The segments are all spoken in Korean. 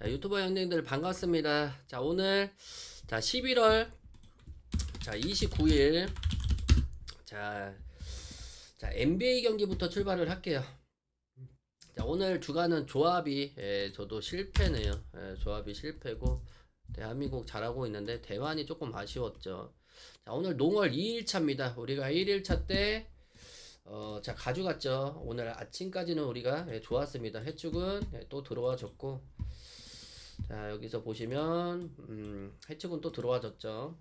자, 유튜버 형님들 반갑습니다. 자, 오늘 11월 29일 NBA 경기부터 출발을 할게요. 자, 오늘 주간은 조합이 저도 실패네요. 조합이 실패고 대한민국 잘하고 있는데 대만이 조금 아쉬웠죠. 자, 오늘 농월 2일차입니다. 우리가 1일차 때 가져갔죠. 오늘 아침까지는 우리가 좋았습니다. 해축은 또 들어와 줬고, 자, 여기서 보시면 해축은 또 들어와줬죠.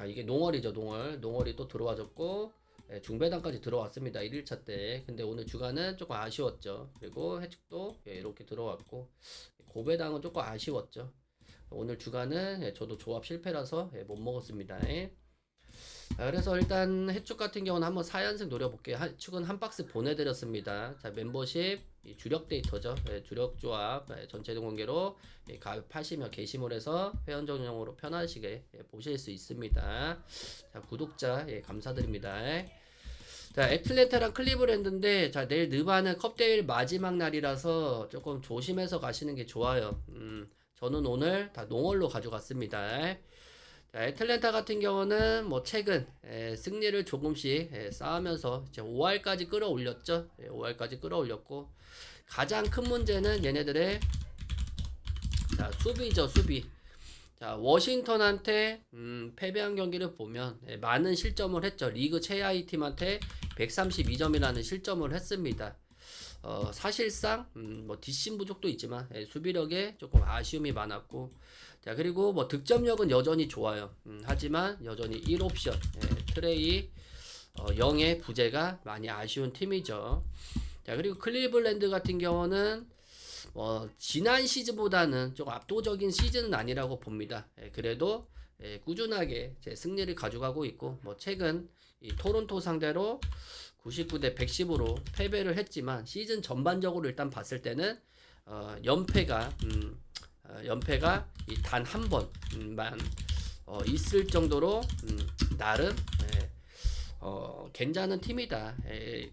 이게 농월이죠. 농월이 또 들어와줬고, 중배당까지 들어왔습니다. 1일차 때. 근데 오늘 주간은 조금 아쉬웠죠. 그리고 해축도 이렇게 들어왔고, 고배당은 조금 아쉬웠죠. 오늘 주간은 저도 조합 실패라서 못 먹었습니다. 그래서 일단 해축 같은 경우는 한번 4연승 노려볼게요. 해축은 한 박스 보내드렸습니다. 자, 멤버십 주력 데이터죠. 주력 조합 전체동 공개로 가입하시면 게시물 해서 회원 전용으로 편하시게 보실 수 있습니다. 자, 구독자 감사드립니다. 자, 애틀랜타랑 클리브랜드인데, 자, 내일 느바는 컵데일 마지막 날이라서 조금 조심해서 가시는 게 좋아요. 저는 오늘 다 농월로 가져갔습니다. 자, 애틀랜타 같은 경우는 뭐 최근 승리를 조금씩 쌓으면서 이제 5할까지 끌어올렸죠. 5할까지 끌어올렸고, 가장 큰 문제는 얘네들의 수비죠. 수비. 자, 워싱턴한테 패배한 경기를 보면 많은 실점을 했죠. 리그 최하위 팀한테 132점이라는 실점을 했습니다. 사실상 뭐 뒷심 부족도 있지만 수비력에 조금 아쉬움이 많았고, 자, 그리고 뭐 득점력은 여전히 좋아요. 하지만 여전히 1옵션 트레이 0의 부재가 많이 아쉬운 팀이죠. 자, 그리고 클리블랜드 같은 경우는 지난 시즌보다는 좀 압도적인 시즌은 아니라고 봅니다. 그래도 꾸준하게 제 승리를 가져가고 있고, 뭐 최근 이 토론토 상대로 99대 110으로 패배를 했지만, 시즌 전반적으로 일단 봤을 때는 연패가 단 한 번만 있을 정도로 나름 괜찮은 팀이다.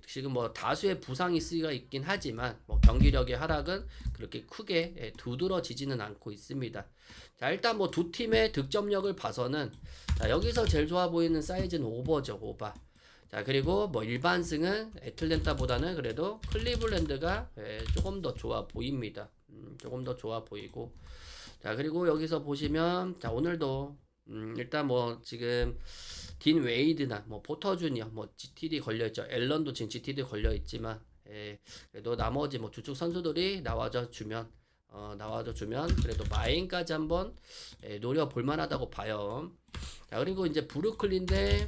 지금 뭐 다수의 부상이 쓰이가 있긴 하지만 뭐 경기력의 하락은 그렇게 크게 두드러지지는 않고 있습니다. 자, 일단 뭐 두 팀의 득점력을 봐서는, 자, 여기서 제일 좋아 보이는 사이즈는 오버죠. 오버. 자, 그리고 뭐 일반승은 애틀랜타보다는 그래도 클리블랜드가 조금 더 좋아 보입니다. 조금 더 좋아 보이고, 자, 그리고 여기서 보시면, 자, 오늘도 일단 뭐 지금 딘 웨이드나 뭐 포터 주니어 뭐 GTD 걸려있죠. 앨런도 지금 GTD 걸려있지만, 그래도 나머지 뭐 주축 선수들이 나와줘 주면 그래도 마인까지 한번 노려볼 만하다고 봐요. 자, 그리고 이제 브루클린데,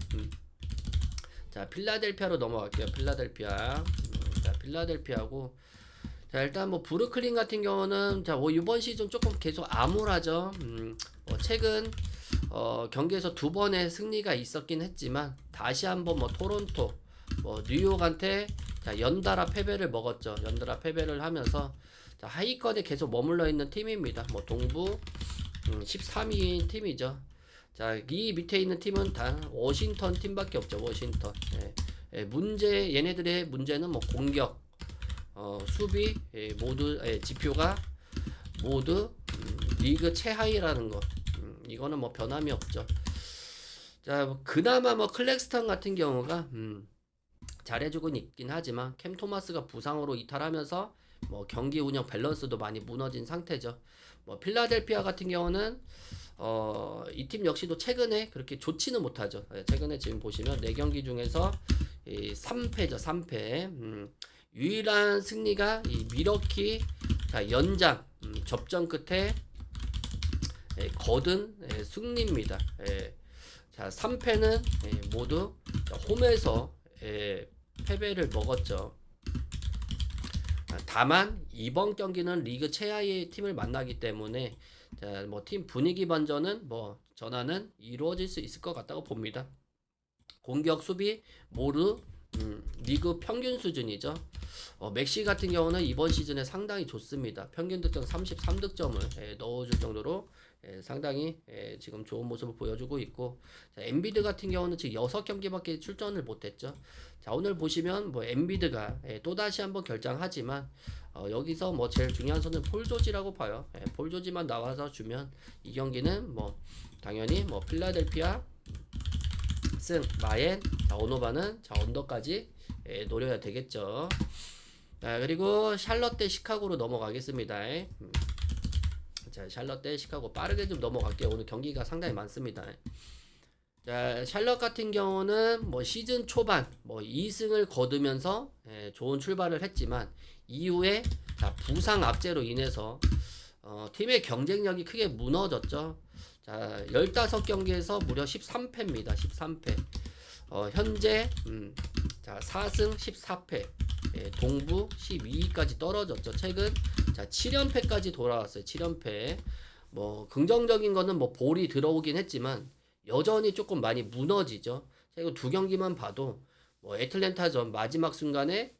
자, 필라델피아로 넘어갈게요. 필라델피아고, 자, 일단 뭐 브루클린 같은 경우는, 자, 뭐 이번 시즌 조금 계속 암울하죠. 최근 경기에서 두 번의 승리가 있었긴 했지만, 다시 한번 뭐 토론토, 뭐 뉴욕한테 연달아 패배를 먹었죠. 연달아 패배를 하면서, 자, 하위권에 계속 머물러 있는 팀입니다. 뭐 동부 13위인 팀이죠. 자, 이 밑에 있는 팀은 다 워싱턴 팀밖에 없죠. 워싱턴. 얘네들의 문제는 뭐 공격, 수비 모두 지표가 모두 리그 최하위라는 거. 이거는 뭐 변함이 없죠. 자, 뭐 그나마 뭐 클렉스턴 같은 경우가 잘해주고 있긴 하지만, 캠 토마스가 부상으로 이탈하면서 뭐 경기 운영 밸런스도 많이 무너진 상태죠. 뭐 필라델피아 같은 경우는 이 팀 역시도 최근에 그렇게 좋지는 못하죠. 최근에 지금 보시면 4경기 중에서 3패죠. 3패. 유일한 승리가 이 미러키 연장 접전 끝에 거둔 승리입니다. 자, 3패는 모두 홈에서 패배를 먹었죠. 다만 이번 경기는 리그 최하위의 팀을 만나기 때문에, 자, 뭐 팀 분위기 반전은 뭐 전환은 이루어질 수 있을 것 같다고 봅니다. 공격 수비 모두 리그 평균 수준이죠. 맥시 같은 경우는 이번 시즌에 상당히 좋습니다. 평균 득점 33득점을 넣어줄 정도로 상당히 지금 좋은 모습을 보여주고 있고, 자, 엔비드 같은 경우는 지금 6경기밖에 출전을 못했죠. 자, 오늘 보시면 뭐 엔비드가 또다시 한번 결장하지만 여기서 뭐 제일 중요한 선은 폴 조지라고 봐요. 폴 조지만 나와서 주면 이 경기는 뭐 당연히 뭐 필라델피아 승, 마엔, 자, 오노바는 자, 언더까지 노려야 되겠죠. 자, 그리고 샬럿 대 시카고로 넘어가겠습니다. 자, 샬럿 대 시카고 빠르게 좀 넘어갈게요. 오늘 경기가 상당히 많습니다. 자, 샬럿 같은 경우는 뭐 시즌 초반 뭐 2승을 거두면서 좋은 출발을 했지만 이후에 자, 부상 악재로 인해서 팀의 경쟁력이 크게 무너졌죠. 자, 15경기에서 무려 13패입니다. 13패. 현재 자, 4승 14패. 동부 12위까지 떨어졌죠. 최근 자, 7연패까지 돌아왔어요. 7연패. 뭐 긍정적인 거는 뭐 볼이 들어오긴 했지만 여전히 조금 많이 무너지죠. 최근 2경기만 봐도 뭐 애틀랜타전 마지막 순간에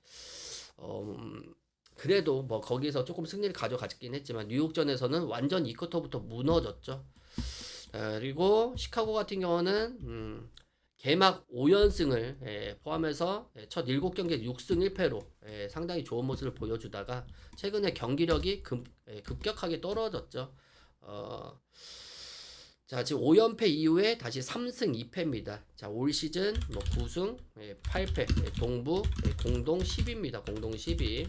그래도 뭐 거기서 조금 승리를 가져갔긴 했지만 뉴욕전에서는 완전 2쿼터부터 무너졌죠. 그리고 시카고 같은 경우는 개막 5연승을 포함해서 첫 7경기에 6승 1패로 상당히 좋은 모습을 보여주다가 최근에 경기력이 급격하게 떨어졌죠. 자, 지금 5연패 이후에 다시 3승 2패입니다. 자, 올 시즌 뭐 9승 8패, 동부 공동 10위입니다. 공동 10위.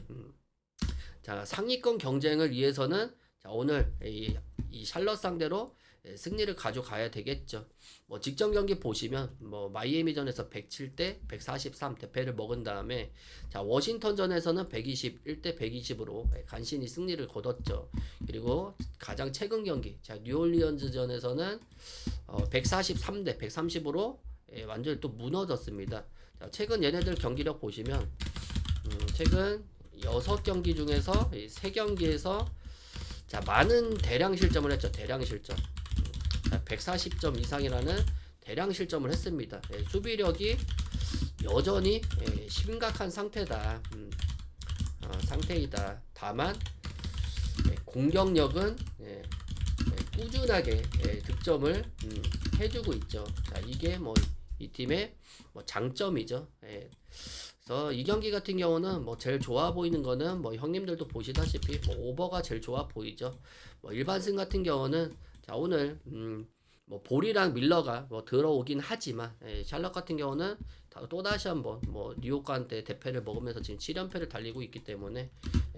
자, 상위권 경쟁을 위해서는 자, 오늘 이 샬럿 상대로 승리를 가져가야 되겠죠. 뭐 직전 경기 보시면 뭐 마이애미전에서 107대 143 대패를 먹은 다음에 자, 워싱턴전에서는 121대 120으로 간신히 승리를 거뒀죠. 그리고 가장 최근 경기 자, 뉴올리언즈전에서는 143대 130으로 완전히 또 무너졌습니다. 자, 최근 얘네들 경기력 보시면 최근 6경기 중에서 3경기에서 자, 많은 대량 실점을 했죠. 대량 실점. 140점 이상이라는 대량 실점을 했습니다. 수비력이 여전히 심각한 상태다. 상태이다. 다만 공격력은 꾸준하게 득점을 해주고 있죠. 자, 이게 뭐 이 팀의 뭐 장점이죠. 그래서 이 경기 같은 경우는 뭐 제일 좋아 보이는 거는 뭐 형님들도 보시다시피 뭐 오버가 제일 좋아 보이죠. 뭐 일반승 같은 경우는 자, 오늘 뭐 볼이랑 밀러가 뭐 들어오긴 하지만 샬럿 같은 경우는 또다시 한번 뭐 뉴욕과한테 대패를 먹으면서 지금 7연패를 달리고 있기 때문에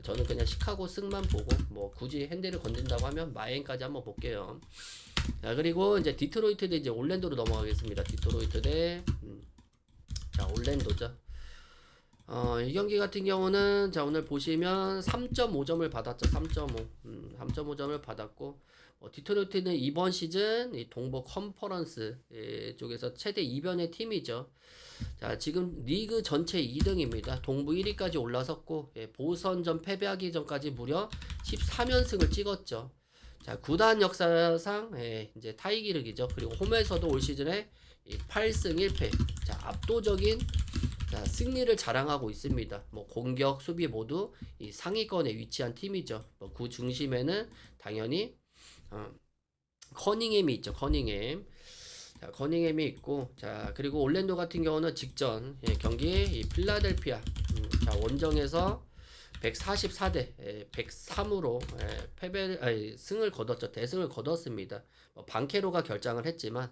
저는 그냥 시카고 승만 보고 뭐 굳이 핸디를 건진다고 하면 마이앤까지 한번 볼게요. 자, 그리고 이제 디트로이트 대 이제 올랜도로 넘어가겠습니다. 디트로이트 대 자, 올랜도죠. 이 경기 같은 경우는 자, 오늘 보시면 3.5점을 받았죠. 3.5점을 받았고 디트로이트는 이번 시즌 이 동부 컨퍼런스 쪽에서 최대 이변의 팀이죠. 자, 지금 리그 전체 2등입니다. 동부 1위까지 올라섰고 보선전 패배하기 전까지 무려 13연승을 찍었죠. 자, 구단 역사상 이제 타이 기록이죠. 그리고 홈에서도 올 시즌에 8승 1패. 자, 압도적인 자, 승리를 자랑하고 있습니다. 뭐 공격, 수비 모두 이 상위권에 위치한 팀이죠. 뭐 그 중심에는 당연히 커닝햄이 있죠. 커닝햄. 자, 커닝햄이 있고, 자, 그리고 올랜도 같은 경우는 직전 경기 이 필라델피아 자, 원정에서 144대 103으로 승을 거뒀죠. 대승을 거뒀습니다. 뭐 방케로가 결장을 했지만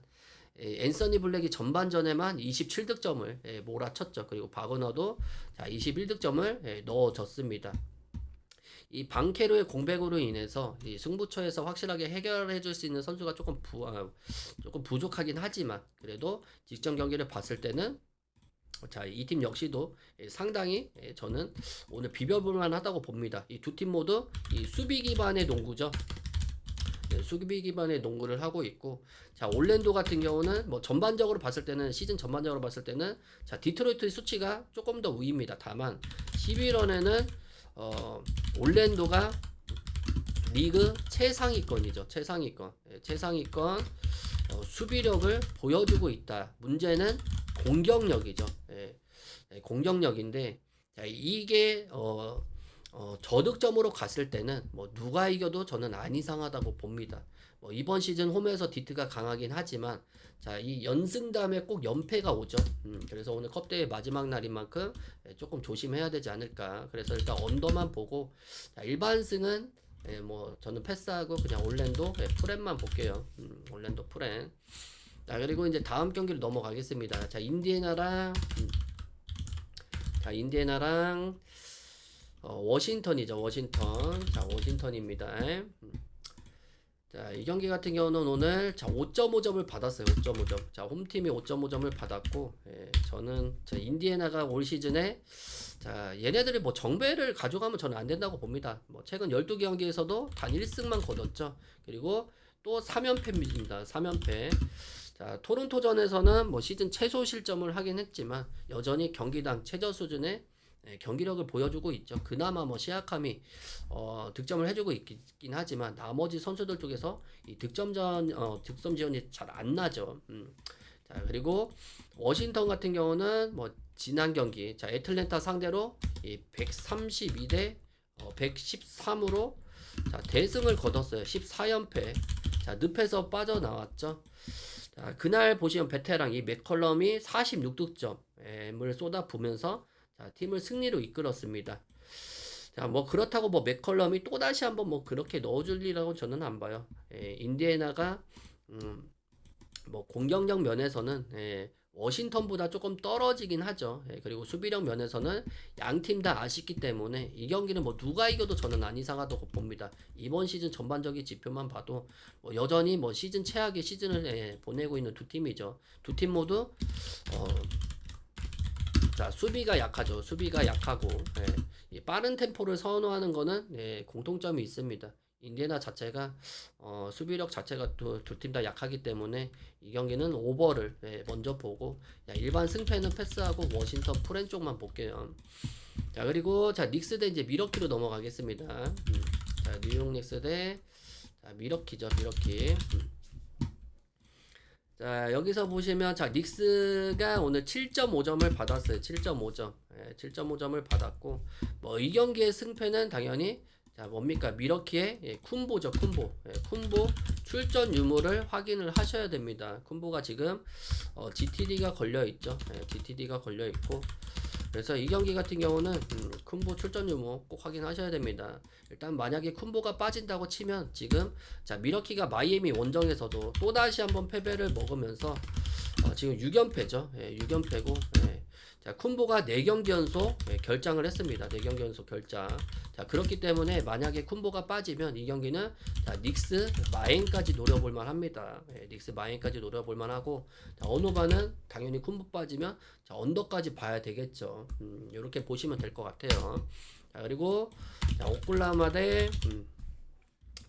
앤서니 블랙이 전반전에만 27득점을 몰아쳤죠. 그리고 바그너도 자, 21득점을 넣어줬습니다. 이 방케로의 공백으로 인해서 이 승부처에서 확실하게 해결해 줄 수 있는 선수가 조금 부족하긴 하지만 그래도 직전 경기를 봤을 때는 자, 이 팀 역시도 상당히 저는 오늘 비벼볼만 하다고 봅니다. 이 두 팀 모두 이 수비 기반의 농구죠. 수비 기반의 농구를 하고 있고, 자, 올랜도 같은 경우는 뭐 전반적으로 봤을 때는 시즌 전반적으로 봤을 때는 자, 디트로이트의 수치가 조금 더 우위입니다. 다만 11월에는 올랜도가 리그 최상위권이죠. 최상위권 수비력을 보여주고 있다. 문제는 공격력이죠. 공격력인데, 자, 이게 저득점으로 갔을 때는 뭐 누가 이겨도 저는 안 이상하다고 봅니다. 뭐 이번 시즌 홈에서 디트가 강하긴 하지만, 자, 이 연승 다음에 꼭 연패가 오죠. 그래서 오늘 컵대회 마지막 날인 만큼 조금 조심해야 되지 않을까. 그래서 일단 언더만 보고, 자, 일반승은 뭐 저는 패스하고 그냥 올랜도 프렌만 볼게요. 올랜도 프렌. 자, 그리고 이제 다음 경기로 넘어가겠습니다. 자, 인디애나랑 워싱턴이죠. 워싱턴. 자, 워싱턴입니다. 자, 이 경기 같은 경우는 오늘 자 5.5점을 받았어요. 5.5점. 자, 홈팀이 5.5점을 받았고, 저는 자, 인디애나가 올 시즌에 자, 얘네들이 뭐 정배를 가져가면 저는 안 된다고 봅니다. 뭐 최근 12경기에서도 단 1승만 거뒀죠. 그리고 또 3연패입니다. 3연패. 자, 토론토전에서는 뭐 시즌 최소 실점을 하긴 했지만 여전히 경기당 최저 수준의 경기력을 보여주고 있죠. 그나마 뭐 시아캄이 득점을 해주고 있긴 하지만 나머지 선수들 쪽에서 이 득점 지원이 잘 안 나죠. 자, 그리고 워싱턴 같은 경우는 뭐 지난 경기 자 애틀랜타 상대로 이 132대 113으로 자 대승을 거뒀어요. 14연패. 자, 늪에서 빠져나왔죠. 자, 그날 보시면 베테랑 이 맥컬럼이 46득점을 쏟아부면서 자, 팀을 승리로 이끌었습니다. 자, 뭐 그렇다고 뭐 맥컬럼이 또 다시 한번 뭐 그렇게 넣어줄리라고 저는 안 봐요. 인디애나가 뭐 공격력 면에서는 워싱턴보다 조금 떨어지긴 하죠. 그리고 수비력 면에서는 양 팀 다 아쉽기 때문에 이 경기는 뭐 누가 이겨도 저는 안 이상하다고 봅니다. 이번 시즌 전반적인 지표만 봐도 뭐 여전히 뭐 시즌 최악의 시즌을 보내고 있는 두 팀이죠. 두 팀 모두 자, 수비가 약하죠. 수비가 약하고 빠른 템포를 선호하는 거는 공통점이 있습니다. 인디애나 자체가 수비력 자체가 두 팀 다 약하기 때문에 이 경기는 오버를 먼저 보고 일반 승패는 패스하고 워싱턴 프렌 쪽만 볼게요. 자, 그리고 자 닉스 대 이제 미러키로 넘어가겠습니다. 자, 뉴욕 닉스 대 자, 미러키죠. 미러키. 자, 여기서 보시면 자 닉스가 오늘 7.5점을 받았어요. 7.5점. 7.5점을 받았고 뭐 이 경기의 승패는 당연히 자 뭡니까 미러키의 쿤보죠. 쿤보. 쿤보 출전 유무를 확인을 하셔야 됩니다. 쿤보가 지금 GTD가 걸려 있죠. GTD가 걸려 있고 그래서 이 경기 같은 경우는 쿤보 출전 유무 꼭 확인하셔야 됩니다. 일단 만약에 쿤보가 빠진다고 치면 지금 자 미러키가 마이애미 원정에서도 또 다시 한번 패배를 먹으면서 지금 6연패죠. 6연패고 자 쿤보가 4경기 연속 결장을 했습니다. 4경기 연속 결장. 자 그렇기 때문에 만약에 쿤보가 빠지면 이 경기는 자 닉스 마인까지 노려볼 만합니다. 닉스 마인까지 노려볼 만하고 자 언오바는 당연히 쿤보 빠지면 자 언더까지 봐야 되겠죠. 이렇게 보시면 될 것 같아요. 자 그리고 자 오클라호마 대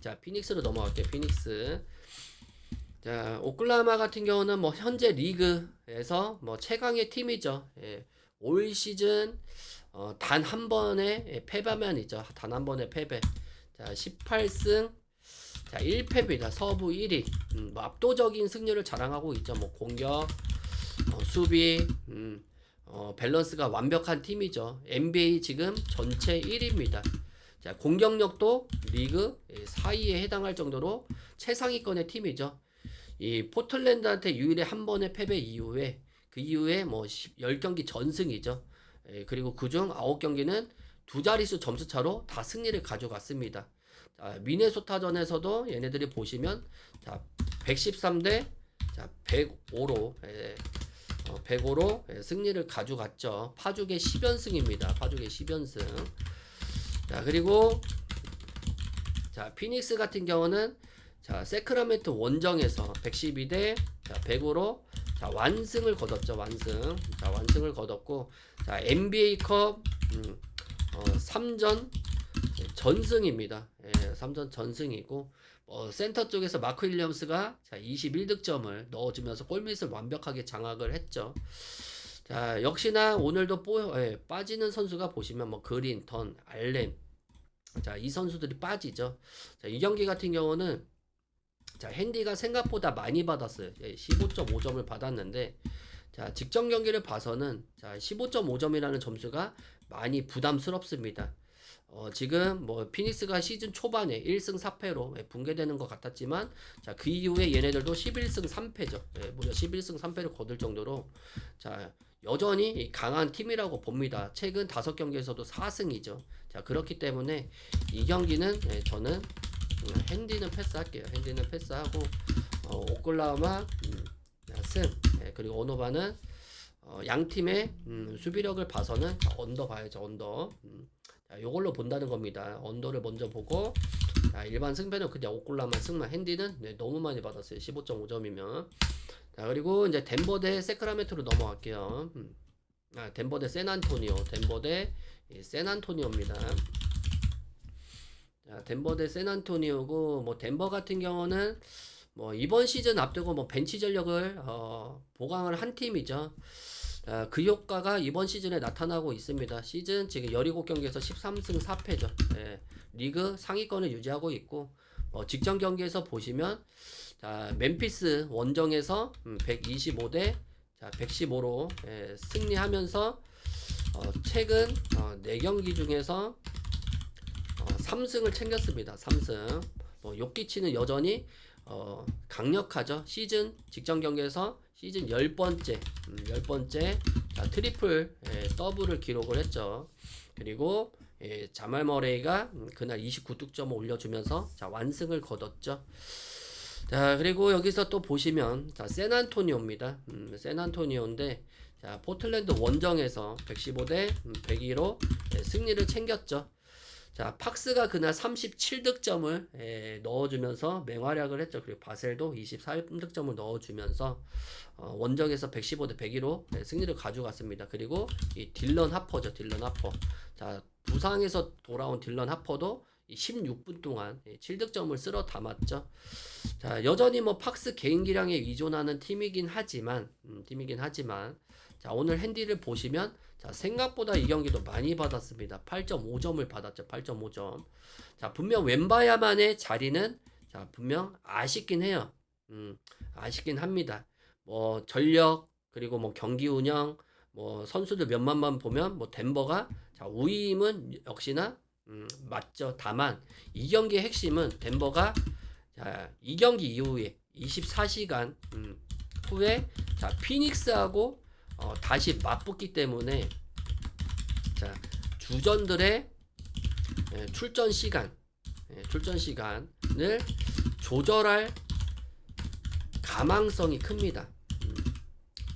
자 피닉스로 넘어갈게요. 피닉스. 자 오클라호마 같은 경우는 뭐 현재 리그에서 뭐 최강의 팀이죠. 올 시즌 단 한 번의 패배만 있죠. 단 한 번의 패배. 자 18승 자 1패입니다. 서부 1위. 뭐 압도적인 승률을 자랑하고 있죠. 뭐 공격 수비 밸런스가 완벽한 팀이죠. NBA 지금 전체 1위입니다. 자 공격력도 리그 4위에 해당할 정도로 최상위권의 팀이죠. 이 포틀랜드한테 유일의 한 번의 패배 이후에 그 이후에 뭐 10경기 전승이죠. 그리고 그중 9경기는 두 자릿수 점수 차로 다 승리를 가져갔습니다. 자, 미네소타전에서도 얘네들이 보시면 자 113대 자 105로 105로 승리를 가져갔죠. 파죽의 10연승입니다. 파죽의 10연승. 자 그리고 자 피닉스 같은 경우는 자 세크라멘토 원정에서 112대 자 105로 자 완승을 거뒀죠. 완승. 자 완승을 거뒀고 자 NBA컵 3전 전승입니다. 3전 전승이고 센터 쪽에서 마크 윌리엄스가 자 21득점을 넣어주면서 골밑을 완벽하게 장악을 했죠. 자 역시나 오늘도 빠지는 선수가 보시면 뭐 그린, 던, 알렌 자 이 선수들이 빠지죠. 자 이 경기 같은 경우는 자 핸디가 생각보다 많이 받았어요. 15.5점을 받았는데 자, 직전 경기를 봐서는 자, 15.5점이라는 점수가 많이 부담스럽습니다. 지금 뭐 피닉스가 시즌 초반에 1승 4패로 붕괴되는 것 같았지만 자, 그 이후에 얘네들도 11승 3패죠. 무려 11승 3패를 거둘 정도로 자, 여전히 강한 팀이라고 봅니다. 최근 5경기에서도 4승이죠. 자, 그렇기 때문에 이 경기는 저는 핸디는 패스할게요. 핸디는 패스하고 오클라호마 승. 그리고 오노바는 양 팀의 수비력을 봐서는 언더 봐야죠. 언더. 자, 요걸로 본다는 겁니다. 언더를 먼저 보고 자, 일반 승패는 그냥 오클라호마 승만. 핸디는 너무 많이 받았어요. 15.5점이면. 자, 그리고 이제 덴버 대 세크라멘토로 넘어갈게요. 덴버 대 샌안토니오. 덴버 대 샌안토니오입니다. 자, 덴버 대 샌안토니오고 뭐 덴버 같은 경우는 뭐 이번 시즌 앞두고 뭐 벤치 전력을 보강을 한 팀이죠. 그 효과가 이번 시즌에 나타나고 있습니다. 시즌 지금 17경기에서 13승 4패죠. 리그 상위권을 유지하고 있고 직전 경기에서 보시면 자, 멤피스 원정에서 125대 115로 승리하면서 최근 4경기 중에서 3승을 챙겼습니다. 3승. 요키치는 여전히 강력하죠. 시즌 직전 경기에서 시즌 10번째 자, 트리플 더블을 기록을 했죠. 그리고 자말 머레이가 그날 29득점을 올려주면서 자, 완승을 거뒀죠. 자, 그리고 여기서 또 보시면 자, 샌안토니오입니다. 샌안토니오인데 자, 포틀랜드 원정에서 115대 102로 승리를 챙겼죠. 자, 팍스가 그날 37득점을 넣어주면서 맹활약을 했죠. 그리고 바셀도 23득점을 넣어주면서 원정에서 115대 102로 승리를 가져갔습니다. 그리고 이 딜런 하퍼죠. 딜런 하퍼. 자, 부상에서 돌아온 딜런 하퍼도 16분 동안 7득점을 쓸어 담았죠. 자, 여전히 뭐 팍스 개인 기량에 의존하는 팀이긴 하지만 자, 오늘 핸디를 보시면 자, 생각보다 이 경기도 많이 받았습니다. 8.5점을 받았죠. 8.5점. 자, 분명 웬바야만의 자리는 자, 분명 아쉽긴 해요. 아쉽긴 합니다. 뭐 전력 그리고 뭐 경기 운영 뭐 선수들 몇만만 보면 뭐 덴버가 자, 우위임은 역시나 맞죠. 다만 이 경기의 핵심은 덴버가 자, 이 경기 이후에 24시간 후에 자, 피닉스하고 다시 맞붙기 때문에 자, 주전들의 출전 시간을 조절할 가망성이 큽니다.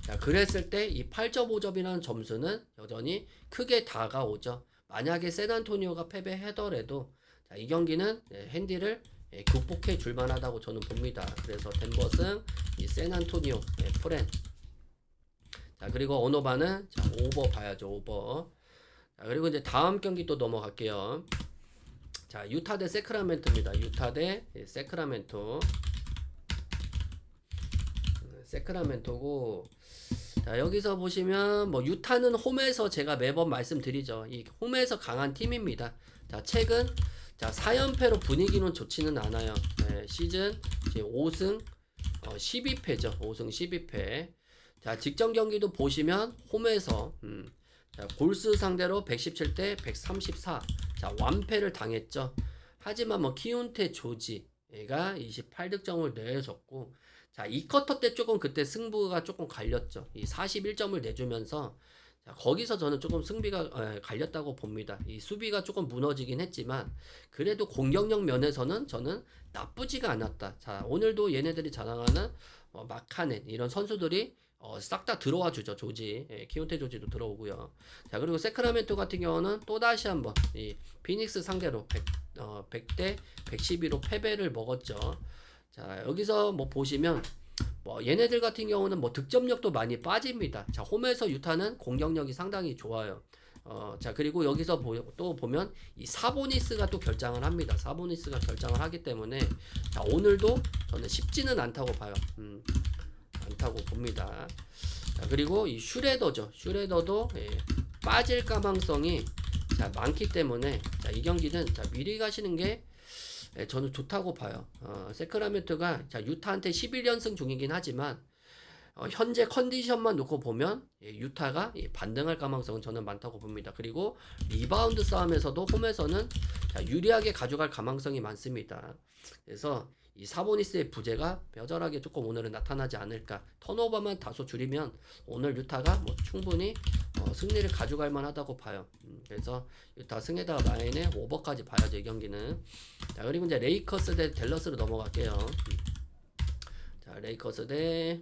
자, 그랬을 때 이 8.5점이라는 점수는 여전히 크게 다가오죠. 만약에 샌안토니오가 패배하더라도 자, 이 경기는 핸디를 극복해 줄 만하다고 저는 봅니다. 그래서 덴버승, 이 샌안토니오 프렌. 자, 그리고 오노바는 자, 오버 봐야죠. 오버. 자, 그리고 이제 다음 경기 또 넘어갈게요. 자, 유타 대 세크라멘토입니다. 유타 대 세크라멘토. 세크라멘토고 자, 여기서 보시면 뭐 유타는 홈에서 제가 매번 말씀드리죠. 이 홈에서 강한 팀입니다. 자, 최근 자, 4연패로 분위기는 좋지는 않아요. 시즌 지금 5승 12패죠. 5승 12패. 자, 직전 경기도 보시면 홈에서 자, 골스 상대로 117대 134. 자, 완패를 당했죠. 하지만 뭐 키운테 조지가 28득점을 내줬고 자, 이 쿼터 때 조금 그때 승부가 조금 갈렸죠. 이 41점을 내주면서 자, 거기서 저는 조금 승비가 갈렸다고 봅니다. 이 수비가 조금 무너지긴 했지만 그래도 공격력 면에서는 저는 나쁘지가 않았다. 자, 오늘도 얘네들이 자랑하는 마카넨 이런 선수들이 싹 다 들어와 주죠. 조지. 키온테 조지도 들어오고요. 자, 그리고 세크라멘토 같은 경우는 또다시 한번 이 피닉스 상대로 100대 112로 패배를 먹었죠. 자, 여기서 뭐 보시면 뭐 얘네들 같은 경우는 뭐 득점력도 많이 빠집니다. 자, 홈에서 유타는 공격력이 상당히 좋아요. 자, 그리고 여기서 또 보면 이 사보니스가 또 결장을 합니다. 사보니스가 결장을 하기 때문에 자, 오늘도 저는 쉽지는 않다고 봐요. 않다고 봅니다. 자, 그리고 이 슈레더죠. 슈레더도 빠질 가망성이 자, 많기 때문에 자, 이 경기는 자, 미리 가시는 게 저는 좋다고 봐요. 세크라멘토가 자, 유타한테 11연승 중이긴 하지만 현재 컨디션만 놓고 보면 유타가 반등할 가능성은 저는 많다고 봅니다. 그리고 리바운드 싸움에서도 홈에서는 유리하게 가져갈 가능성이 많습니다. 그래서 이 사보니스의 부재가 뼈저하게 조금 오늘은 나타나지 않을까. 턴오버만 다소 줄이면 오늘 유타가 뭐 충분히 승리를 가져갈 만하다고 봐요. 그래서 유타 승에다가 마인의 오버까지 봐야죠, 이 경기는. 자, 그리고 이제 레이커스 대 댈러스로 넘어갈게요. 자, 레이커스 대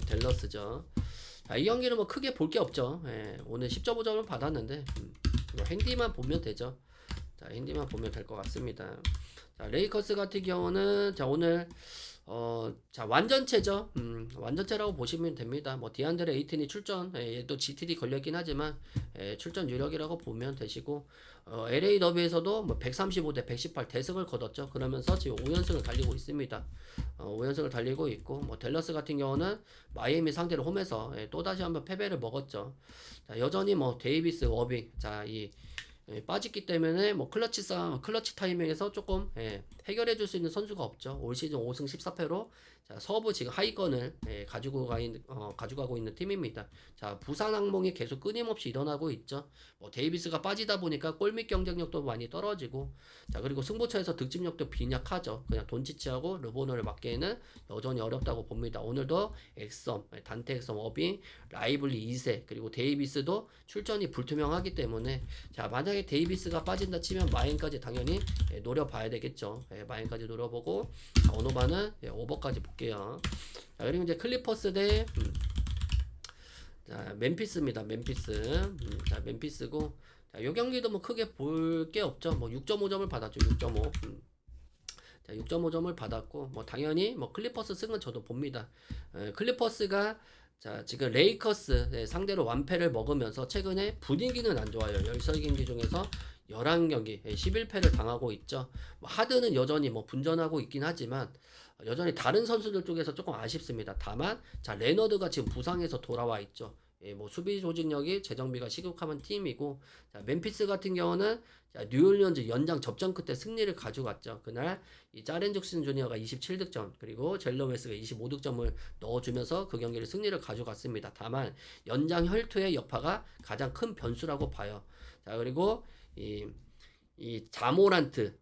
댈러스죠. 자, 이 경기는 뭐 크게 볼 게 없죠. 예, 오늘 10.5점을 받았는데 뭐 핸디만 보면 되죠. 자, 핸디만 보면 될 것 같습니다. 자, 레이커스 같은 경우는 자, 오늘 자, 완전체죠. 완전체라고 보시면 됩니다. 뭐 디안드레 에이튼이 출전, 얘도 GTD 걸렸긴 하지만 출전 유력이라고 보면 되시고, LA 더비에서도 뭐 135대 118 대승을 거뒀죠. 그러면서 지금 5연승을 달리고 있습니다. 5연승을 달리고 있고, 뭐 댈러스 같은 경우는 마이애미 상대로 홈에서 또다시 한번 패배를 먹었죠. 자, 여전히 뭐 데이비스, 워빙, 자, 빠졌기 때문에 뭐 클러치 타이밍에서 조금 해결해 줄 수 있는 선수가 없죠. 올 시즌 5승 14패로 자, 서부 지금 하위권을 가져가고 있는 팀입니다. 자, 부산 항공이 계속 끊임없이 일어나고 있죠. 뭐 데이비스가 빠지다 보니까 골밑 경쟁력도 많이 떨어지고, 자, 그리고 승부처에서 득점력도 빈약하죠. 그냥 돈치치하고 르보너를 맞기에는 여전히 어렵다고 봅니다. 오늘도 엑섬, 단테 엑섬, 어빙, 라이블리 2세, 그리고 데이비스도 출전이 불투명하기 때문에 자, 만약에 데이비스가 빠진다 치면 마인까지 당연히 노려봐야 되겠죠. 마인까지 노려보고, 자, 오노바는 오버까지 볼게요. 자, 그리고 이제 클리퍼스 대 자, 멤피스입니다. 멤피스. 자, 멤피스고, 자, 요 경기도 뭐 크게 볼 게 없죠. 뭐 6.5점을 받았죠. 6.5. 자, 6.5점을 받았고, 뭐 당연히 뭐 클리퍼스 승은 저도 봅니다. 클리퍼스가 자, 지금 레이커스 상대로 완패를 먹으면서 최근에 분위기는 안 좋아요. 13경기 중에서 11경기 11패를 당하고 있죠. 뭐 하드는 여전히 뭐 분전하고 있긴 하지만 여전히 다른 선수들 쪽에서 조금 아쉽습니다. 다만 자, 레너드가 지금 부상에서 돌아와 있죠. 뭐 수비 조직력이 재정비가 시급한 팀이고, 자, 멤피스 같은 경우는 자, 뉴올리언즈 연장 접전 끝에 승리를 가져갔죠. 그날 이 짜렌 잭슨 주니어가 27득점, 그리고 젤런 웨스가 25득점을 넣어주면서 그 경기를 승리를 가져갔습니다. 다만 연장 혈투의 여파가 가장 큰 변수라고 봐요. 자, 그리고 이 자모란트,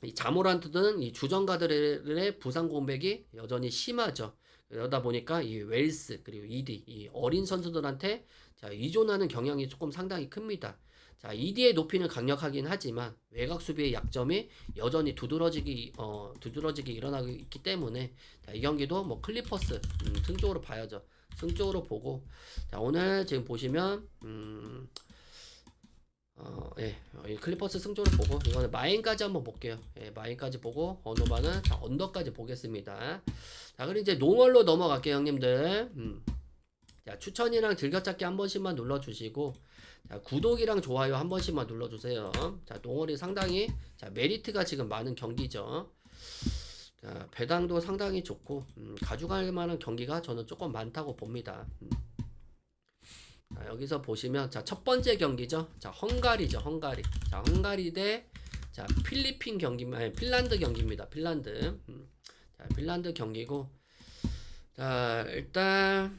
이 자모란트는 이 주전가들의 부상 공백이 여전히 심하죠. 그러다 보니까 이 웰스 그리고 이디 이 어린 선수들한테 자, 의존하는 경향이 조금 상당히 큽니다. 자, 이디의 높이는 강력하긴 하지만 외곽 수비의 약점이 여전히 두드러지게 일어나고 있기 때문에 자, 이 경기도 뭐 클리퍼스 승쪽으로 봐야죠. 승쪽으로 보고, 자, 오늘 지금 보시면 클리퍼스 승조를 보고, 이거는 마인까지 한번 볼게요. 마인까지 보고, 언더바는 자, 언더까지 보겠습니다. 자, 그리고 이제 농얼로 넘어갈게요, 형님들. 자, 추천이랑 즐겨찾기 한 번씩만 눌러주시고, 자, 구독이랑 좋아요 한 번씩만 눌러주세요. 자, 농얼이 상당히 자, 메리트가 지금 많은 경기죠. 자, 배당도 상당히 좋고, 가져갈 만한 경기가 저는 조금 많다고 봅니다. 자, 여기서 보시면 자, 첫 번째 경기죠. 자, 헝가리죠. 헝가리. 자, 헝가리 대 자, 필리핀 경기, 아니, 핀란드 경기입니다. 핀란드. 자, 핀란드 경기고, 자, 일단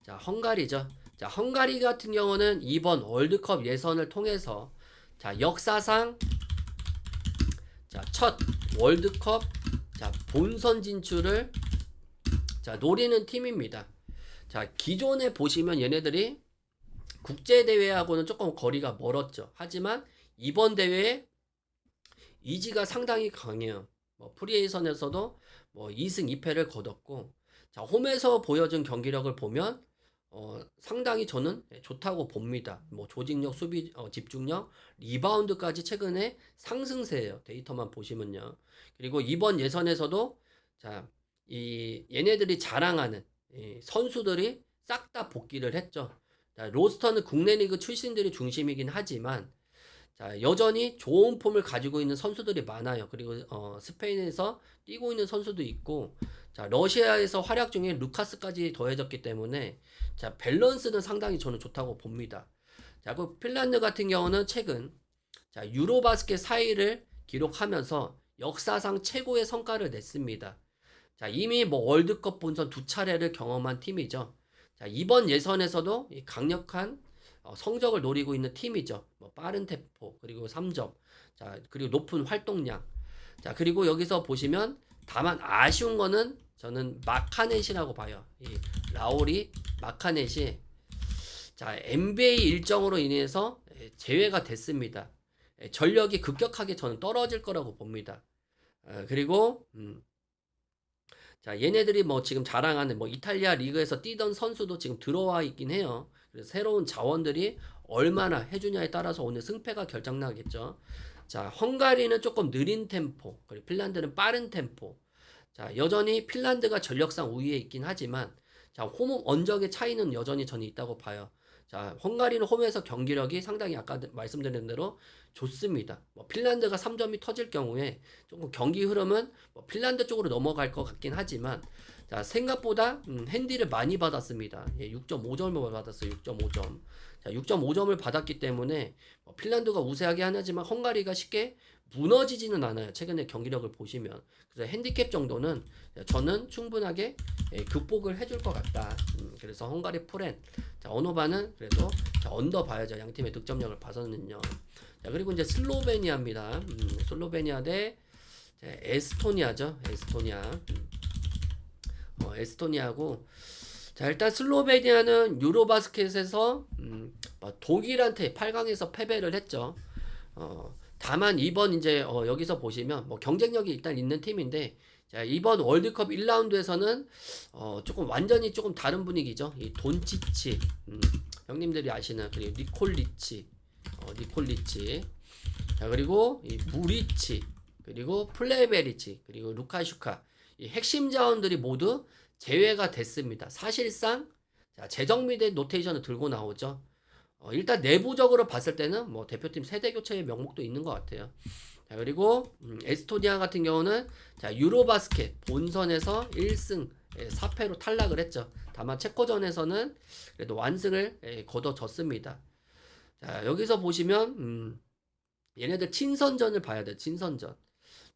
자, 헝가리죠. 자, 헝가리 같은 경우는 이번 월드컵 예선을 통해서 자, 역사상 자, 첫 월드컵 자, 본선 진출을 자, 노리는 팀입니다. 자, 기존에 보시면 얘네들이 국제대회하고는 조금 거리가 멀었죠. 하지만 이번 대회에 이지가 상당히 강해요. 뭐 프리에이선에서도 뭐 2승 2패를 거뒀고, 자, 홈에서 보여준 경기력을 보면 상당히 저는 좋다고 봅니다. 뭐 조직력, 수비 집중력, 리바운드까지 최근에 상승세예요. 데이터만 보시면요. 그리고 이번 예선에서도 자, 이 얘네들이 자랑하는 선수들이 싹 다 복귀를 했죠. 자, 로스터는 국내 리그 출신들이 중심이긴 하지만 자, 여전히 좋은 폼을 가지고 있는 선수들이 많아요. 그리고 스페인에서 뛰고 있는 선수도 있고, 자, 러시아에서 활약 중에 루카스까지 더해졌기 때문에 자, 밸런스는 상당히 저는 좋다고 봅니다. 자, 그 핀란드 같은 경우는 최근 자, 유로바스켓 4위를 기록하면서 역사상 최고의 성과를 냈습니다. 자, 이미 뭐 월드컵 본선 2차례를 경험한 팀이죠. 자, 이번 예선에서도 이 강력한 성적을 노리고 있는 팀이죠. 뭐 빠른 템포, 그리고 3점, 자, 그리고 높은 활동량. 자, 그리고 여기서 보시면 다만 아쉬운 거는 저는 마카넷이라고 봐요. 이 라울이 마카넷이 자, NBA 일정으로 인해서 제외가 됐습니다. 전력이 급격하게 저는 떨어질 거라고 봅니다. 그리고 자, 얘네들이 뭐 지금 자랑하는 뭐 이탈리아 리그에서 뛰던 선수도 지금 들어와 있긴 해요. 그래서 새로운 자원들이 얼마나 해주냐에 따라서 오늘 승패가 결정나겠죠. 자, 헝가리는 조금 느린 템포, 그리고 핀란드는 빠른 템포. 자, 여전히 핀란드가 전력상 우위에 있긴 하지만, 자, 홈 언적의 차이는 여전히 저는 있다고 봐요. 자, 헝가리는 홈에서 경기력이 상당히 아까 말씀드린 대로 좋습니다. 뭐 핀란드가 3점이 터질 경우에 조금 경기 흐름은 뭐 핀란드 쪽으로 넘어갈 것 같긴 하지만, 자, 생각보다 핸디를 많이 받았습니다. 예, 6.5점을 받았어요. 6.5점. 자, 6.5점을 받았기 때문에 뭐 핀란드가 우세하게 하지만 헝가리가 쉽게 무너지지는 않아요. 최근에 경기력을 보시면. 그래서 핸디캡 정도는 저는 충분하게 극복을 해줄 것 같다. 그래서 헝가리 프렌. 자, 언어반은 그래도 자, 언더 봐야죠. 양 팀의 득점력을 봐서는요. 자, 그리고 이제 슬로베니아입니다. 슬로베니아 대 에스토니아죠. 에스토니아. 에스토니아고. 자, 일단 슬로베니아는 유로바스켓에서 독일한테 8강에서 패배를 했죠. 다만 이번 이제 여기서 보시면 뭐 경쟁력이 일단 있는 팀인데, 자, 이번 월드컵 1라운드에서는 조금 완전히 조금 다른 분위기죠. 이 돈치치, 형님들이 아시는, 그리고 니콜리치, 자, 그리고 이 무리치, 그리고 플레베리치, 그리고 루카슈카, 이 핵심 자원들이 모두 제외가 됐습니다. 사실상 자, 재정비된 노테이션을 들고 나오죠. 일단 내부적으로 봤을 때는 뭐 대표팀 세대 교체의 명목도 있는 것 같아요. 자, 그리고 에스토니아 같은 경우는 자, 유로바스켓 본선에서 1승 4패로 탈락을 했죠. 다만 체코전에서는 그래도 완승을 거둬졌습니다. 자, 여기서 보시면 얘네들 친선전을 봐야 돼요. 친선전.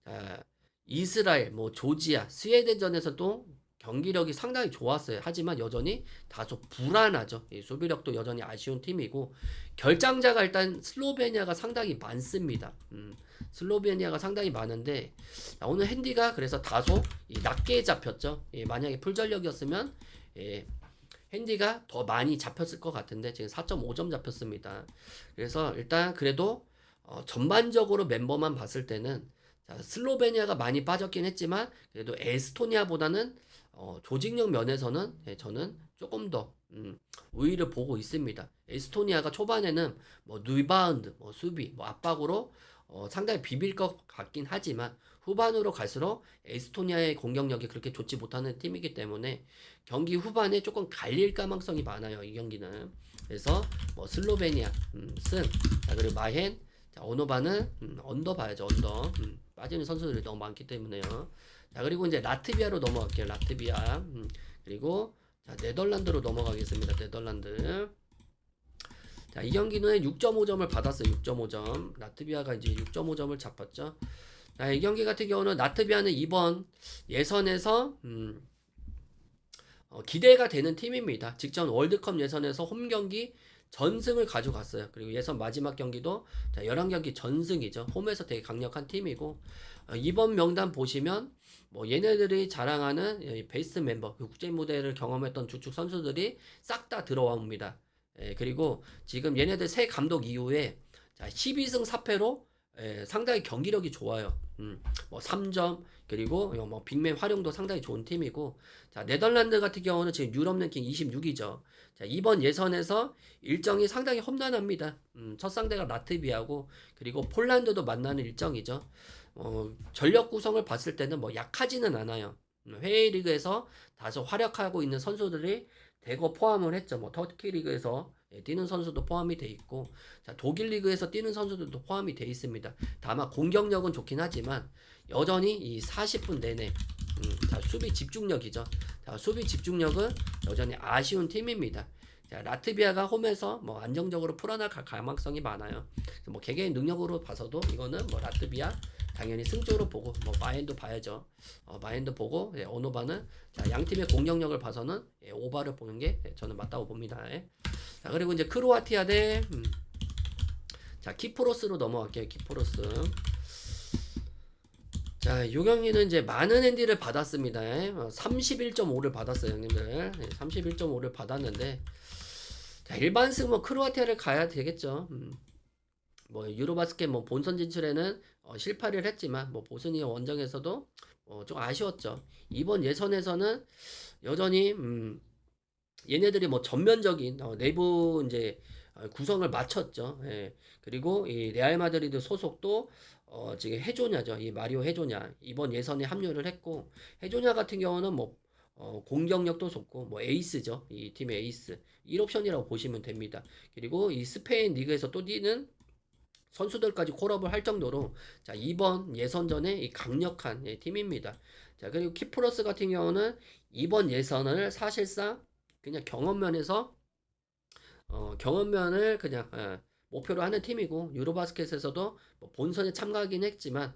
자, 이스라엘, 뭐 조지아, 스웨덴전에서도 경기력이 상당히 좋았어요. 하지만 여전히 다소 불안하죠. 수비력도 여전히 아쉬운 팀이고, 결장자가 일단 슬로베니아가 상당히 많습니다. 슬로베니아가 상당히 많은데, 오늘 핸디가 그래서 다소 낮게 잡혔죠. 만약에 풀전력이었으면 핸디가 더 많이 잡혔을 것 같은데 지금 4.5점 잡혔습니다. 그래서 일단 그래도 전반적으로 멤버만 봤을 때는 자, 슬로베니아가 많이 빠졌긴 했지만 그래도 에스토니아보다는 조직력 면에서는 저는 조금 더 우위를 보고 있습니다. 에스토니아가 초반에는 뭐 리바운드, 뭐 수비, 뭐 압박으로 상당히 비빌 것 같긴 하지만 후반으로 갈수록 에스토니아의 공격력이 그렇게 좋지 못하는 팀이기 때문에 경기 후반에 조금 갈릴 가능성이 많아요. 이 경기는. 그래서 뭐 슬로베니아 승. 자, 그리고 마헨, 자, 언어반은 언더 봐야죠. 언더. 빠지는 선수들이 너무 많기 때문에요. 자, 그리고 이제 라트비아로 넘어갈게요. 라트비아. 그리고 자, 네덜란드로 넘어가겠습니다. 네덜란드. 자, 이 경기는 6.5점을 받았어요. 6.5점. 라트비아가 이제 6.5점을 잡았죠. 자, 이 경기 같은 경우는 라트비아는 이번 예선에서 기대가 되는 팀입니다. 직전 월드컵 예선에서 홈 경기 전승을 가져갔어요. 그리고 예선 마지막 경기도 자, 11경기 전승이죠. 홈에서 되게 강력한 팀이고, 이번 명단 보시면 뭐 얘네들이 자랑하는 베이스 멤버, 국제 무대를 경험했던 주축 선수들이 싹 다 들어옵니다. 그리고 지금 얘네들 새 감독 이후에 자, 12승 4패로 상당히 경기력이 좋아요. 뭐 3점, 그리고 뭐 빅맨 활용도 상당히 좋은 팀이고, 자, 네덜란드 같은 경우는 지금 유럽 랭킹 26위죠. 자, 이번 예선에서 일정이 상당히 험난합니다. 첫 상대가 라트비아고, 그리고 폴란드도 만나는 일정이죠. 전력 구성을 봤을 때는 뭐 약하지는 않아요. 해외 리그에서 다소 활약하고 있는 선수들이 대거 포함을 했죠. 뭐 터키 리그에서 뛰는 선수도 포함이 돼 있고, 자, 독일 리그에서 뛰는 선수들도 포함이 돼 있습니다. 다만 공격력은 좋긴 하지만 여전히 이 40분 내내 자, 수비 집중력이죠. 자, 수비 집중력은 여전히 아쉬운 팀입니다. 자, 라트비아가 홈에서 뭐 안정적으로 풀어나갈 가능성이 많아요. 뭐 개개인 능력으로 봐서도 이거는 뭐 라트비아 당연히 승쪽으로 보고 뭐 마인드 봐야죠. 마인드 보고 언오바는 자, 양 팀의 공격력을 봐서는 오바를 보는 게 저는 맞다고 봅니다. 자, 그리고 이제 크로아티아 대 자, 키프로스로 넘어갈게요. 키프로스. 자, 요 경기는 이제 많은 핸디를 받았습니다. 31.5를 받았어요, 형님들. 31.5를 받았는데 자, 일반승 뭐 크로아티아를 가야 되겠죠. 뭐 유로바스켓 뭐 본선 진출에는 실패를 했지만 뭐 보스니아 원정에서도 좀 아쉬웠죠. 이번 예선에서는 여전히 얘네들이 뭐 전면적인 내부 이제 구성을 마쳤죠. 예. 그리고 이 레알 마드리드 소속도 지금 해조냐죠. 이 마리오 해조냐 이번 예선에 합류를 했고 해조냐 같은 경우는 뭐 공격력도 좋고 뭐 에이스죠. 이 팀의 에이스 1옵션이라고 보시면 됩니다. 그리고 이 스페인 리그에서 또 뛰는 선수들까지 콜업을 할 정도로 자, 이번 예선전에 이 강력한 팀입니다. 자, 그리고 키프로스 같은 경우는 이번 예선을 사실상 그냥 경험면을 그냥 목표로 하는 팀이고 유로바스켓에서도 뭐 본선에 참가하긴 했지만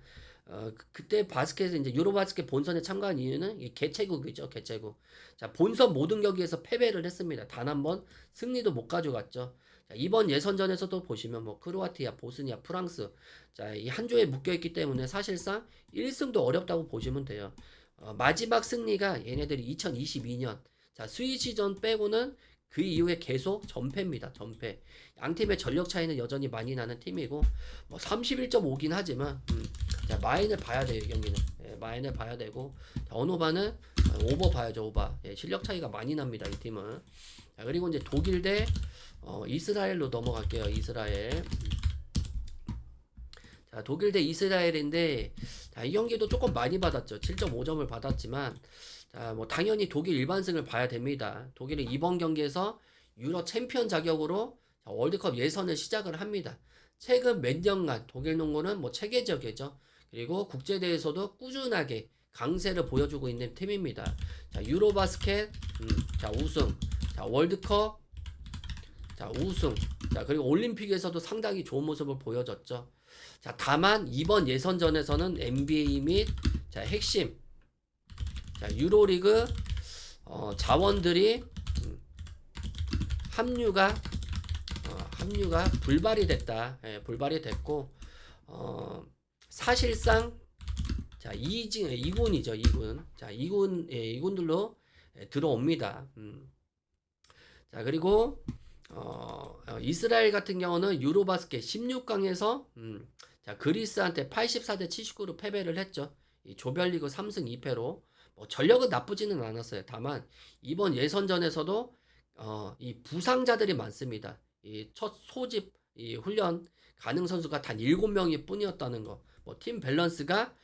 그때 바스켓에 이제 유로바스켓 본선에 참가한 이유는 이 개최국이죠. 개최국. 자, 본선 모든 경기에서 패배를 했습니다. 단 한 번 승리도 못 가져갔죠. 자, 이번 예선전에서도 보시면 뭐 크로아티아, 보스니아, 프랑스 자, 이 한 조에 묶여 있기 때문에 사실상 1승도 어렵다고 보시면 돼요. 마지막 승리가 얘네들이 2022년 자, 스위치전 빼고는 그 이후에 계속 전패입니다. 전패. 양 팀의 전력 차이는 여전히 많이 나는 팀이고 뭐 31.5긴 하지만 자, 마인을 봐야 돼요. 이 경기는. 마인을 봐야 되고 자, 언오바는 오버 봐야죠. 오버. 실력 차이가 많이 납니다. 이 팀은. 자, 그리고 이제 독일 대 이스라엘로 넘어갈게요. 이스라엘. 자, 독일 대 이스라엘인데 자, 이 경기도 조금 많이 받았죠. 7.5점을 받았지만 자, 뭐 당연히 독일 일반승을 봐야 됩니다. 독일은 이번 경기에서 유로 챔피언 자격으로 자, 월드컵 예선을 시작을 합니다. 최근 몇 년간 독일 농구는 뭐 체계적이죠. 그리고 국제대회에서도 꾸준하게 강세를 보여주고 있는 팀입니다. 자, 유로바스켓 자, 우승. 자, 월드컵 자, 우승. 자, 그리고 올림픽에서도 상당히 좋은 모습을 보여줬죠. 자, 다만 이번 예선전에서는 NBA 및 자, 핵심 자, 유로리그 자원들이 합류가 불발이 됐다. 불발이 됐고 사실상 자, 2군이죠. 2군. 자, 2군들로 들어옵니다. 자, 그리고 이스라엘 같은 경우는 유로바스켓 16강에서 자, 그리스한테 84대 79로 패배를 했죠. 이 조별리그 3승 2패로 뭐 전력은 나쁘지는 않았어요. 다만 이번 예선전에서도 이 부상자들이 많습니다. 이 첫 소집 이 훈련 가능 선수가 단 7명일 뿐이었다는 거. 뭐 팀 밸런스가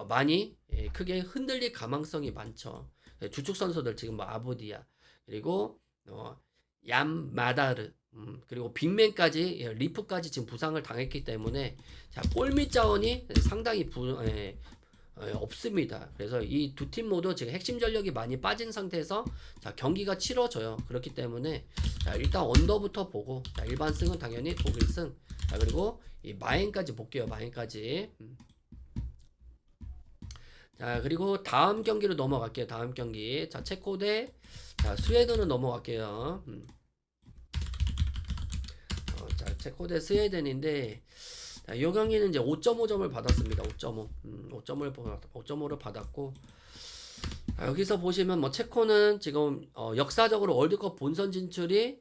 많이 크게 흔들릴 가망성이 많죠. 주축 선수들 지금 뭐 아부디아 그리고 얌 마다르 그리고 빅맨까지 리프까지 지금 부상을 당했기 때문에 자, 골밑 자원이 상당히 없습니다. 그래서 이 두 팀 모두 지금 핵심 전력이 많이 빠진 상태에서 자, 경기가 치러져요. 그렇기 때문에 자, 일단 언더부터 보고 자, 일반승은 당연히 독일승 자, 그리고 이 마인까지 볼게요. 마인까지 자, 그리고 다음 경기로 넘어갈게요. 다음 경기 자, 체코 대 자, 스웨덴으로 넘어갈게요. 자, 체코 대 스웨덴인데 자, 이 경기는 이제 5.5점을 받았습니다. 5.5를 받았고 여기서 보시면 뭐 체코는 지금 역사적으로 월드컵 본선 진출이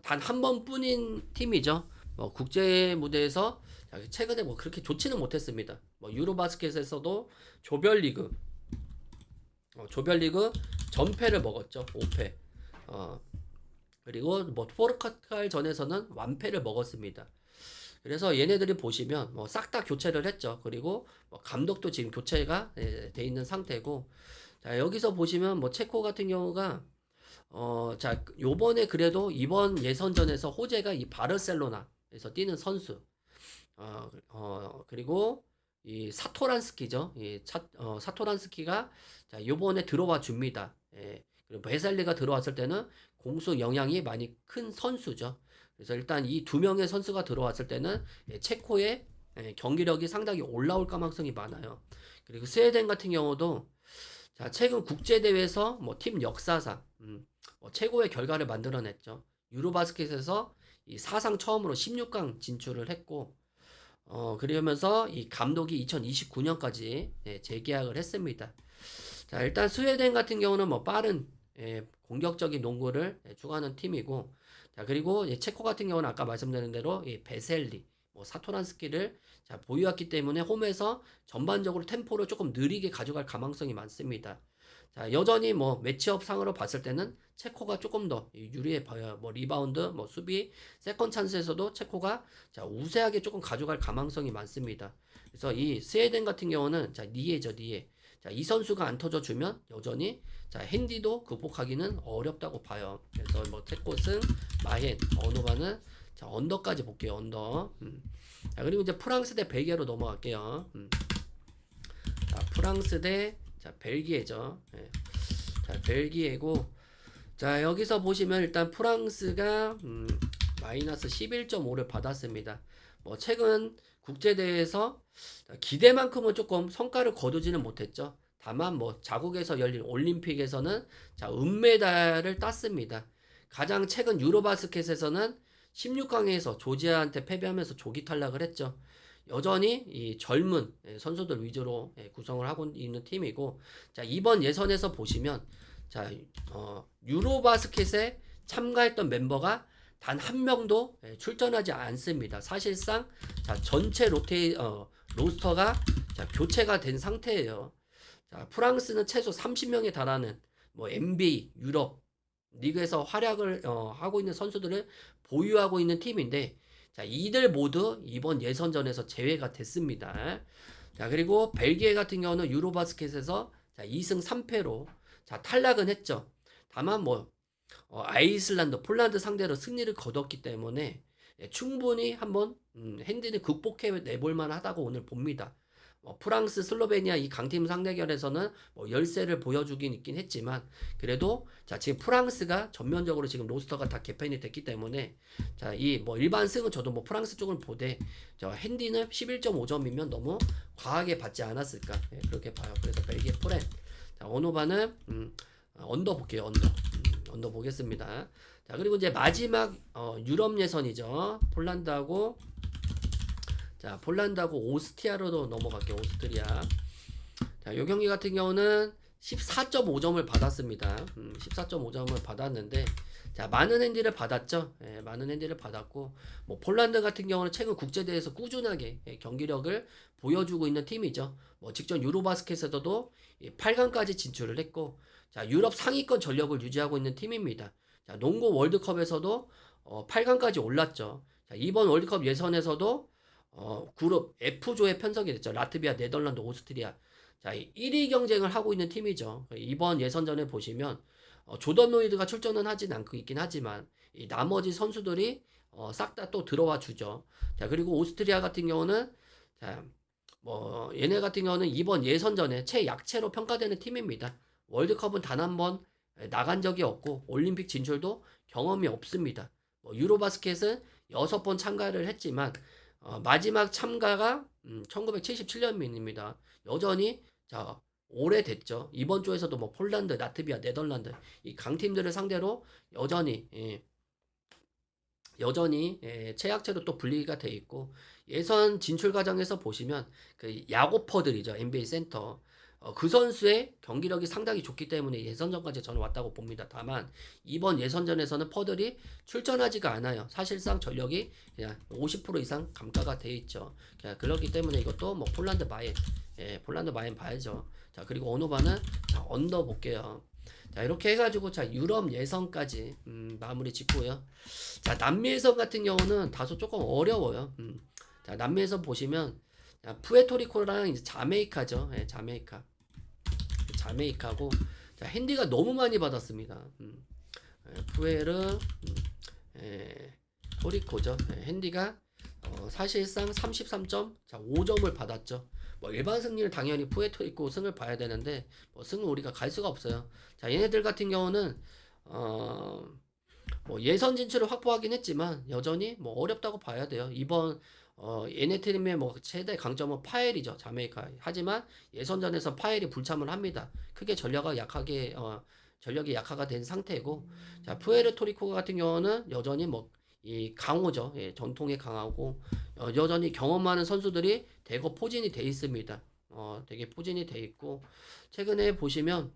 단 한 번뿐인 팀이죠. 뭐 국제 무대에서 최근에 뭐 그렇게 좋지는 못했습니다. 뭐 유로바스켓에서도 조별리그 전패를 먹었죠. 5패. 그리고 뭐 포르투갈전에서는 완패를 먹었습니다. 그래서 얘네들이 보시면 뭐 싹 다 교체를 했죠. 그리고 뭐 감독도 지금 교체가 돼 있는 상태고 자, 여기서 보시면 뭐 체코 같은 경우가 자, 요번에 그래도 이번 예선전에서 호재가 이 바르셀로나에서 뛰는 선수 그리고 이 사토란스키죠. 사토란스키가 자, 요번에 들어와 줍니다. 그리고 베살리가 들어왔을 때는 공수 영향이 많이 큰 선수죠. 그래서 일단 이 두 명의 선수가 들어왔을 때는 체코의 경기력이 상당히 올라올 가능성이 많아요. 그리고 스웨덴 같은 경우도 자, 최근 국제대회에서 뭐 팀 역사상 뭐 최고의 결과를 만들어냈죠. 유로바스켓에서 이 사상 처음으로 16강 진출을 했고, 그러면서 이 감독이 2029년까지 재계약을 했습니다. 자, 일단 스웨덴 같은 경우는 뭐 빠른 공격적인 농구를 추구하는 팀이고, 자, 그리고 체코 같은 경우는 아까 말씀드린 대로 이 베셀리, 뭐 사토란스키를 자, 보유했기 때문에 홈에서 전반적으로 템포를 조금 느리게 가져갈 가망성이 많습니다. 자, 여전히 뭐 매치업 상으로 봤을 때는 체코가 조금 더 유리해 보여요. 뭐 리바운드, 뭐 수비, 세컨 찬스에서도 체코가 자, 우세하게 조금 가져갈 가망성이 많습니다. 그래서 이 스웨덴 같은 경우는 자, 니에죠, 니에. 자, 이 선수가 안 터져주면 여전히 자, 핸디도 극복하기는 어렵다고 봐요. 그래서 뭐 테코승, 마헨, 어노바는 자, 언더까지 볼게요. 언더. 자, 그리고 이제 프랑스 대 벨기에로 넘어갈게요. 자, 프랑스 대 자, 벨기에죠. 예. 자, 벨기에고 자, 여기서 보시면 일단 프랑스가 마이너스 11.5를 받았습니다. 뭐 최근 국제대회에서 기대만큼은 조금 성과를 거두지는 못했죠. 다만 뭐 자국에서 열린 올림픽에서는 자, 은메달을 땄습니다. 가장 최근 유로바스켓에서는 16강에서 조지아한테 패배하면서 조기 탈락을 했죠. 여전히 이 젊은 선수들 위주로 구성을 하고 있는 팀이고, 자, 이번 예선에서 보시면 자, 유로바스켓에 참가했던 멤버가 단 한 명도 출전하지 않습니다. 사실상 자, 전체 로스터가 자, 교체가 된 상태예요. 자, 프랑스는 최소 30명에 달하는 뭐 NBA, 유럽 리그에서 활약을 하고 있는 선수들을 보유하고 있는 팀인데, 자, 이들 모두 이번 예선전에서 제외가 됐습니다. 자, 그리고 벨기에 같은 경우는 유로바스켓에서 자, 2승 3패로 자, 탈락은 했죠. 다만 뭐 아이슬란드, 폴란드 상대로 승리를 거뒀기 때문에 충분히 한번 핸디는 극복해 내볼 만하다고 오늘 봅니다. 프랑스, 슬로베니아 이 강팀 상대결에서는 뭐 열세를 보여주긴 있긴 했지만, 그래도 자, 지금 프랑스가 전면적으로 지금 로스터가 다 개편이 됐기 때문에 자, 이 뭐 일반 승은 저도 뭐 프랑스 쪽을 보되 저 핸디는 11.5점이면 너무 과하게 받지 않았을까, 그렇게 봐요. 그래서 벨기에 포렌. 자, 언어바는 언더 볼게요. 언더 보겠습니다. 자, 그리고 이제 마지막 유럽 예선이죠. 폴란드하고 오스트리아로 넘어갈게요. 오스트리아. 자, 요 경기 같은 경우는 14.5점을 받았습니다. 14.5점을 받았는데, 자, 많은 핸디를 받았죠. 많은 핸디를 받았고, 뭐 폴란드 같은 경우는 최근 국제대회에서 꾸준하게 경기력을 보여주고 있는 팀이죠. 뭐 직전 유로바스켓에서도 8강까지 진출을 했고, 자, 유럽 상위권 전력을 유지하고 있는 팀입니다. 자, 농구 월드컵에서도 8강까지 올랐죠. 자, 이번 월드컵 예선에서도 그룹 F조에 편성이 됐죠. 라트비아, 네덜란드, 오스트리아. 자, 1위 경쟁을 하고 있는 팀이죠. 이번 예선전에 보시면 조던 노이드가 출전은 하진 않고 있긴 하지만 이 나머지 선수들이 싹 다 또 들어와 주죠. 자, 그리고 오스트리아 같은 경우는 자, 뭐 얘네 같은 경우는 이번 예선전에 최약체로 평가되는 팀입니다. 월드컵은 단 한 번 나간 적이 없고 올림픽 진출도 경험이 없습니다. 뭐 유로바스켓은 6번 참가를 했지만 마지막 참가가 1977년입니다. 여전히 자, 오래됐죠. 이번 조에서도 뭐 폴란드, 라트비아, 네덜란드 이 강팀들을 상대로 여전히 최약체로 또 분리가 돼 있고, 예선 진출 과정에서 보시면 그 야고퍼들이죠. NBA 센터. 그 선수의 경기력이 상당히 좋기 때문에 예선전까지 저는 왔다고 봅니다. 다만 이번 예선전에서는 퍼들이 출전하지가 않아요. 사실상 전력이 그냥 50% 이상 감가가 돼 있죠. 그렇기 때문에 이것도 뭐 폴란드 마인 봐야죠. 자, 그리고 언어바는 자, 언더 볼게요. 자, 이렇게 해가지고 자, 유럽 예선까지 마무리 짓고요. 자, 남미 예선 같은 경우는 다소 조금 어려워요. 자, 남미 예선 보시면 자, 푸에토리코랑 이제 자메이카죠. 자메이카고, 자, 핸디가 너무 많이 받았습니다. 푸에르, 토리코죠. 핸디가 사실상 33.5점을 받았죠. 뭐 일반 승리를 당연히 푸에토리코 승을 봐야 되는데 뭐 승은 우리가 갈 수가 없어요. 자, 얘네들 같은 경우는 뭐 예선 진출을 확보하긴 했지만 여전히 뭐 어렵다고 봐야 돼요. 이번 얘네 팀의 뭐 최대 강점은 파엘이죠. 자메이카. 하지만 예선전에서 파엘이 불참을 합니다. 크게 전력이 약화가 된 상태고, 자, 푸에르토리코 같은 경우는 여전히 뭐 이 강호죠. 예, 전통에 강하고 여전히 경험 많은 선수들이 대거 포진이 돼 있습니다. 되게 포진이 돼 있고 최근에 보시면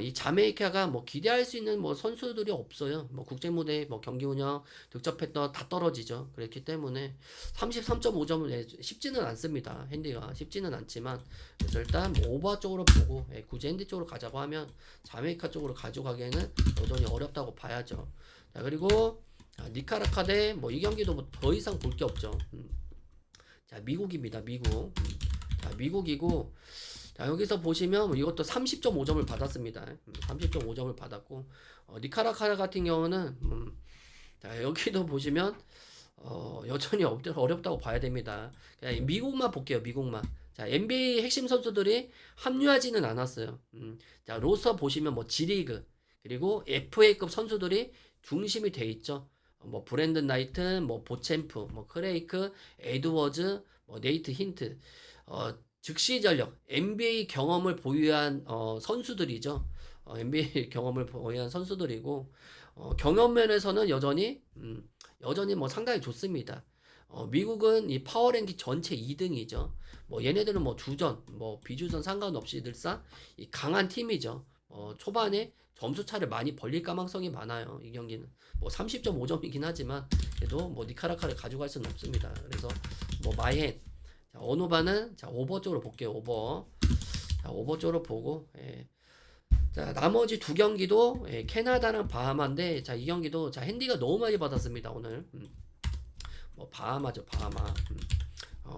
이 자메이카가 뭐 기대할 수 있는 뭐 선수들이 없어요. 뭐 국제 무대 뭐 경기 운영 득점 패턴 다 떨어지죠. 그렇기 때문에 33.5점은 쉽지는 않습니다. 핸디가 쉽지는 않지만 그래서 일단 뭐 오버 쪽으로 보고 굳이 핸디 쪽으로 가자고 하면 자메이카 쪽으로 가져가기에는 여전히 어렵다고 봐야죠. 자, 그리고 니카라카 대 뭐 이 경기도 뭐 더 이상 볼 게 없죠. 자, 미국입니다. 미국. 자, 미국이고 자, 여기서 보시면 이것도 30.5점을 받았습니다. 30.5점을 받았고 니카라카 같은 경우는 자, 여기도 보시면 여전히 어렵다고 봐야 됩니다. 그냥 미국만 볼게요. 미국만. 자, NBA 핵심 선수들이 합류하지는 않았어요. 자, 로스터 보시면 뭐 G리그 그리고 FA급 선수들이 중심이 돼 있죠. 뭐 브랜든 나이트, 뭐 보챔프, 뭐 크레이크, 에드워즈, 뭐 네이트 힌트. 즉시 전력, NBA 경험을 보유한 선수들이죠. NBA 경험을 보유한 선수들이고 경험 면에서는 여전히 뭐 상당히 좋습니다. 미국은 이 파워랭킹 전체 2등이죠. 뭐 얘네들은 뭐 주전, 뭐 비주전 상관없이 늘상 이 강한 팀이죠. 초반에 점수 차를 많이 벌릴 가능성이 많아요. 이 경기는 뭐 30.5점이긴 하지만 그래도 뭐 니카라카를 가져갈 수는 없습니다. 그래서 뭐 마이헨 자, 언어반은 자, 오버 쪽으로 볼게요. 오버. 자, 오버 쪽으로 보고 예. 자, 나머지 두 경기도 캐나다랑 바하마인데 자, 이 경기도 자, 핸디가 너무 많이 받았습니다, 오늘. 뭐 바하마죠, 바하마.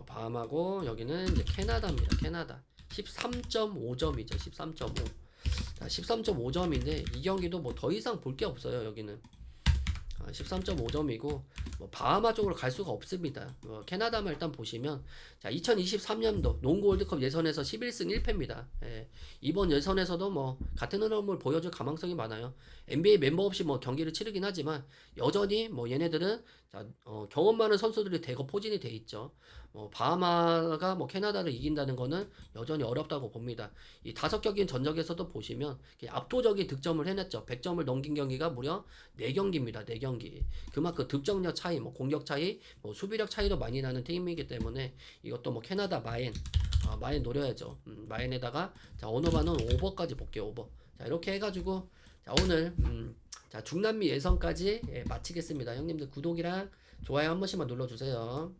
바하마고 여기는 이제 캐나다입니다. 캐나다. 13.5점이죠. 13.5. 자, 13.5점인데 이 경기도 뭐 더 이상 볼 게 없어요, 여기는. 13.5점이고 뭐 바하마 쪽으로 갈 수가 없습니다. 캐나다만 일단 보시면 자 2023년도 농구 월드컵 예선에서 11승 1패입니다. 예, 이번 예선에서도 뭐 같은 흐름을 보여줄 가능성이 많아요. NBA 멤버 없이 뭐 경기를 치르긴 하지만 여전히 뭐 얘네들은 자, 경험 많은 선수들이 대거 포진이 돼 있죠. 바하마가 뭐 캐나다를 이긴다는 거는 여전히 어렵다고 봅니다. 이 5경기 전적에서도 보시면 압도적인 득점을 해냈죠. 100점을 넘긴 경기가 무려 4경기입니다. 4경기. 그만큼 득점력 차이, 뭐 공격 차이, 뭐 수비력 차이도 많이 나는 팀이기 때문에 이것도 뭐 캐나다 마인 노려야죠. 마인에다가 자 언어반은 오버까지 볼게요. 오버. 자 이렇게 해가지고 자 오늘 자 중남미 예선까지 마치겠습니다. 형님들 구독이랑 좋아요 한 번씩만 눌러주세요.